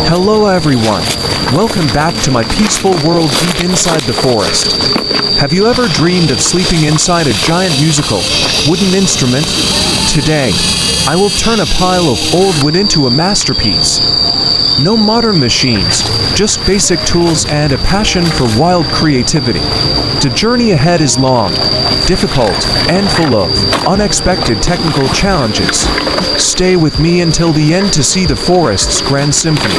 Hello everyone. Welcome back to my peaceful world deep inside the forest. Have you ever dreamed of sleeping inside a giant musical wooden instrument? Today, I will turn a pile of old wood into a masterpiece. No modern machines, just basic tools and a passion for wild creativity. The journey ahead is long, difficult, and full of unexpected technical challenges. Stay with me until the end to see the forest's grand symphony.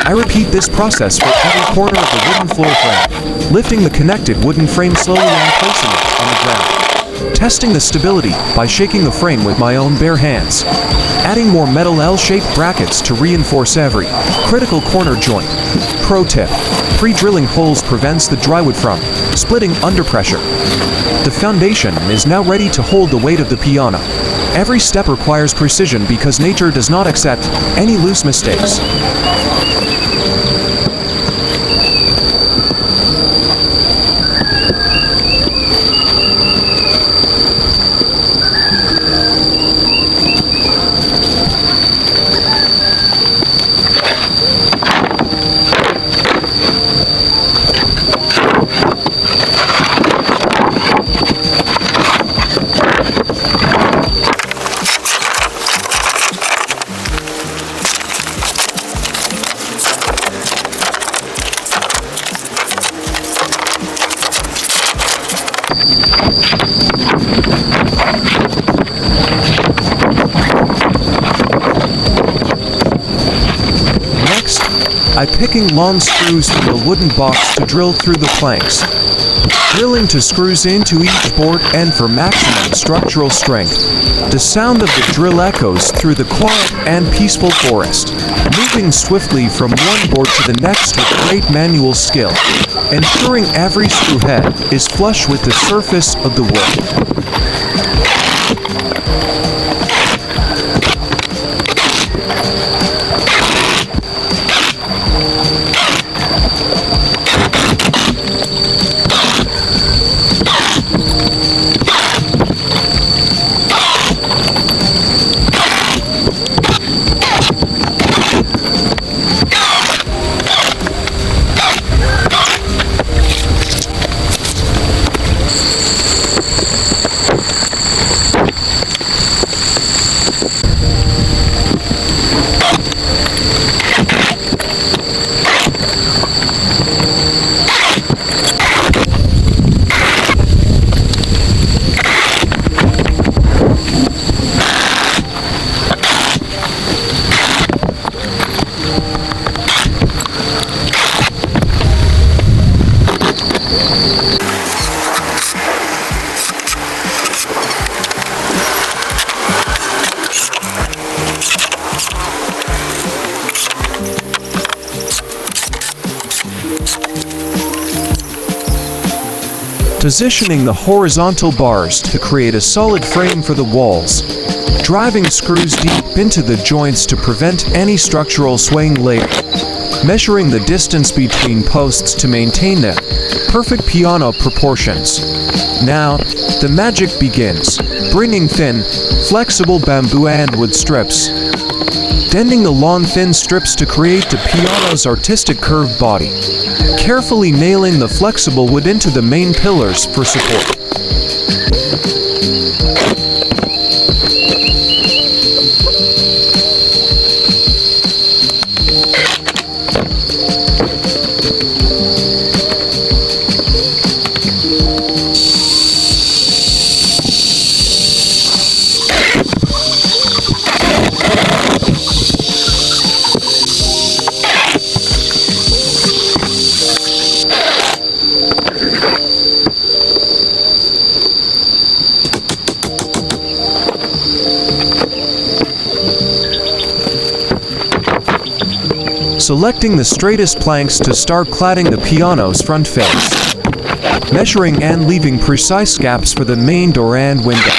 I repeat this process for every corner of the wooden floor frame, lifting the connected wooden frame slowly and placing it on the ground. Testing the stability by shaking the frame with my own bare hands. Adding more metal L-shaped brackets to reinforce every critical corner joint. Pro tip: pre-drilling holes prevents the drywood from splitting under pressure. The foundation is now ready to hold the weight of the piano. Every step requires precision because nature does not accept any loose mistakes. I'm picking long screws from the wooden box to drill through the planks. Drilling to screws into each board and for maximum structural strength. The sound of the drill echoes through the quiet and peaceful forest, moving swiftly from one board to the next with great manual skill, ensuring every screw head is flush with the surface of the wood. Positioning the horizontal bars to create a solid frame for the walls. Driving screws deep into the joints to prevent any structural swaying later. Measuring the distance between posts to maintain their perfect piano proportions. Now, the magic begins. Bringing thin, flexible bamboo and wood strips. Bending the long thin strips to create the piano's artistic curved body. Carefully nailing the flexible wood into the main pillars for support. Selecting the straightest planks to start cladding the piano's front face. Measuring and leaving precise gaps for the main door and window.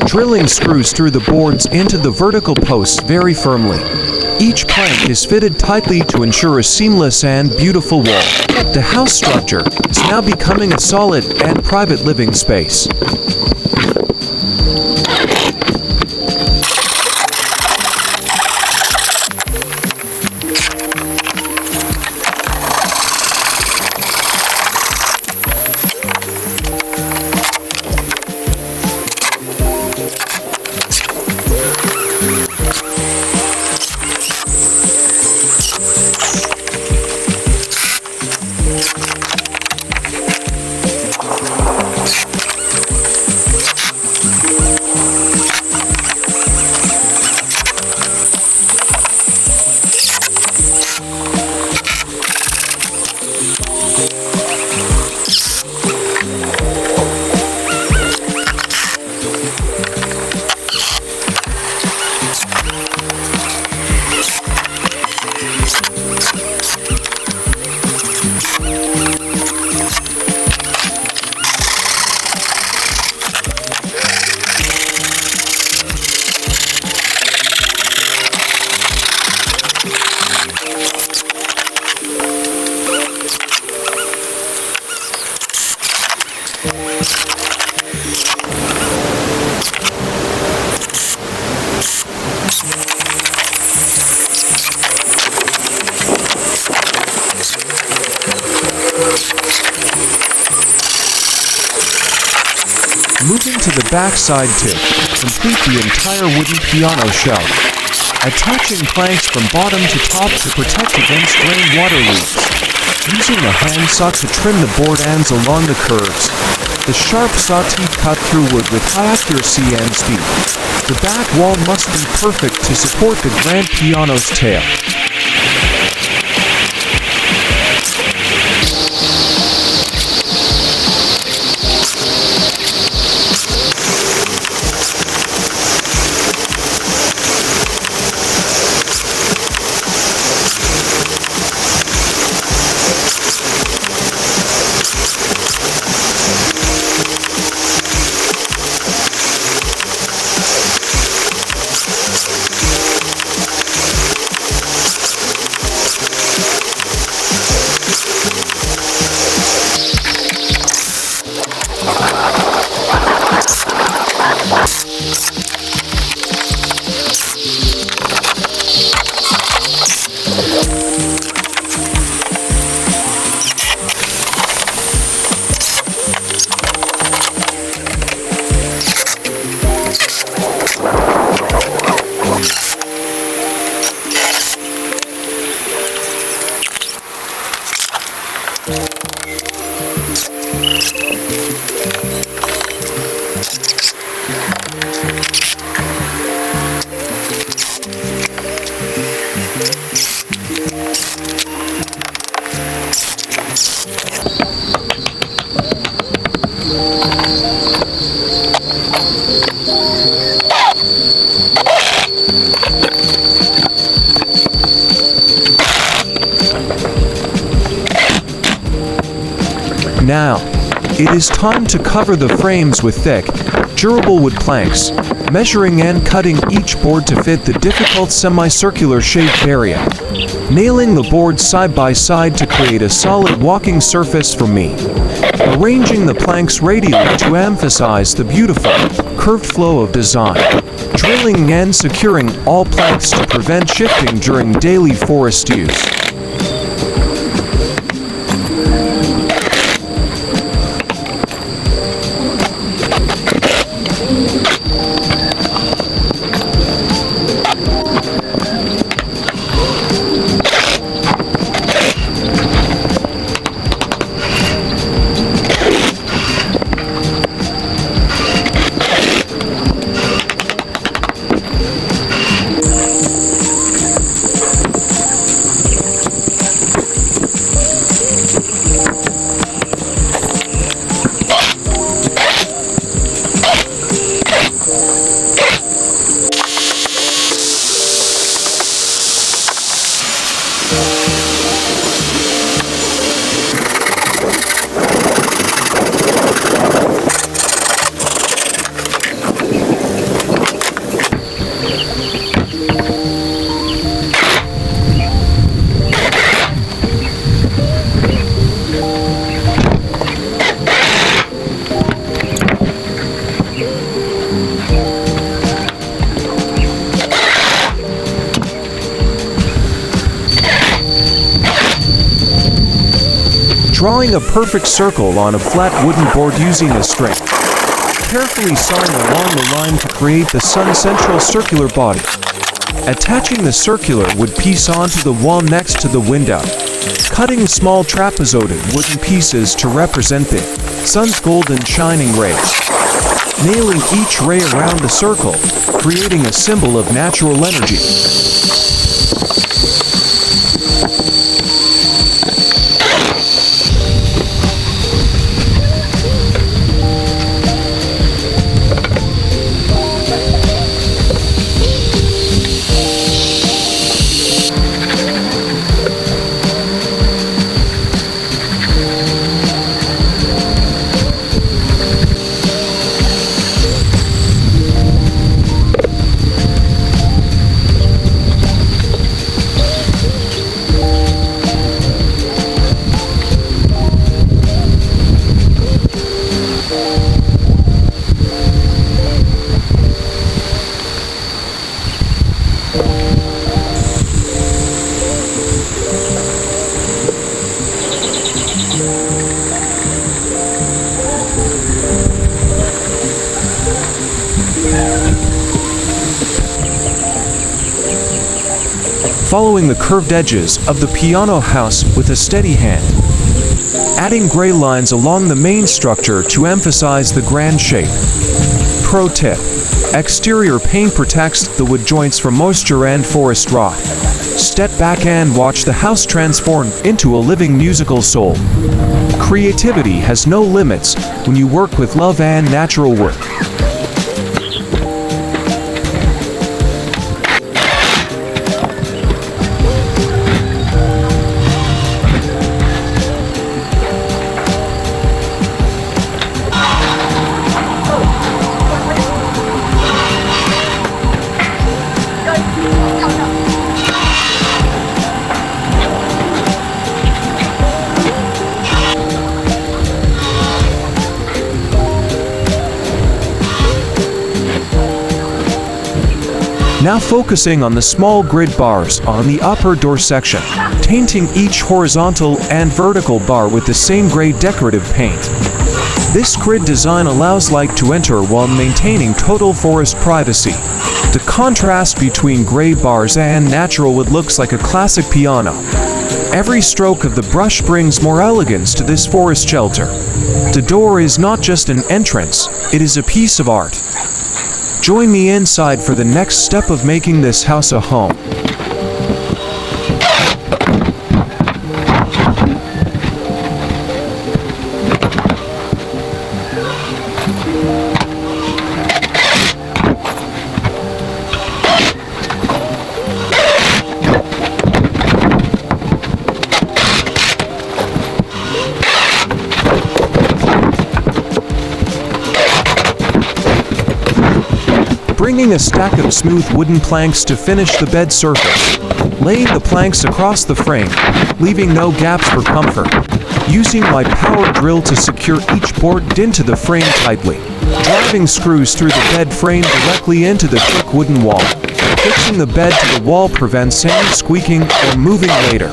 Drilling screws through the boards into the vertical posts very firmly. Each plank is fitted tightly to ensure a seamless and beautiful wall. The house structure is now becoming a solid and private living space. Moving to the backside to complete the entire wooden piano shelf. Attaching planks from bottom to top to protect against rainwater leaks. Using a hand saw to trim the board ends along the curves. The sharp saw teeth cut through wood with high accuracy and speed. The back wall must be perfect to support the grand piano's tail. Now, it is time to cover the frames with thick, durable wood planks, measuring and cutting each board to fit the difficult semicircular shaped area. Nailing the boards side by side to create a solid walking surface for me. Arranging the planks radially to emphasize the beautiful, curved flow of design. Drilling and securing all planks to prevent shifting during daily forest use. Drawing a perfect circle on a flat wooden board using a string. Carefully sawing along the line to create the sun's central circular body. Attaching the circular wood piece onto the wall next to the window. Cutting small trapezoidal wooden pieces to represent the sun's golden shining rays. Nailing each ray around the circle, creating a symbol of natural energy. Following the curved edges of the piano house with a steady hand. Adding gray lines along the main structure to emphasize the grand shape. Pro tip: exterior paint protects the wood joints from moisture and forest rot. Step back and watch the house transform into a living musical soul. Creativity has no limits when you work with love and natural work. Now focusing on the small grid bars on the upper door section, painting each horizontal and vertical bar with the same gray decorative paint. This grid design allows light to enter while maintaining total forest privacy. The contrast between gray bars and natural wood looks like a classic piano. Every stroke of the brush brings more elegance to this forest shelter. The door is not just an entrance, it is a piece of art. Join me inside for the next step of making this house a home. Bringing a stack of smooth wooden planks to finish the bed surface. Laying the planks across the frame, leaving no gaps for comfort. Using my power drill to secure each board into the frame tightly. Driving screws through the bed frame directly into the thick wooden wall. Fixing the bed to the wall prevents any squeaking or moving later.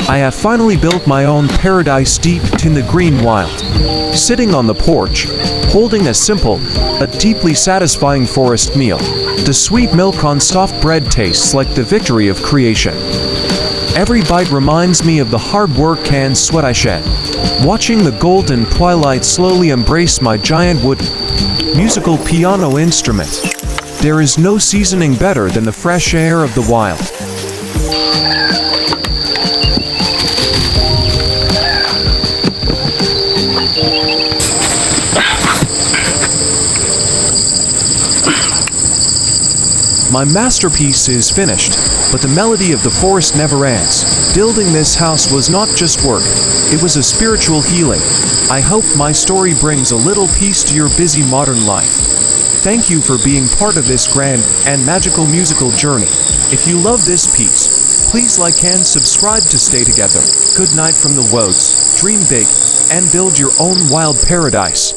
I have finally built my own paradise deep in the green wild. Sitting on the porch, holding a simple, but deeply satisfying forest meal. The sweet milk on soft bread tastes like the victory of creation. Every bite reminds me of the hard work and sweat I shed. Watching the golden twilight slowly embrace my giant wooden musical piano instrument. There is no seasoning better than the fresh air of the wild. My masterpiece is finished, but the melody of the forest never ends. Building this house was not just work, it was a spiritual healing. I hope my story brings a little peace to your busy modern life. Thank you for being part of this grand and magical musical journey. If you love this piece, please like and subscribe to stay together. Good night from the woods, dream big, and build your own wild paradise.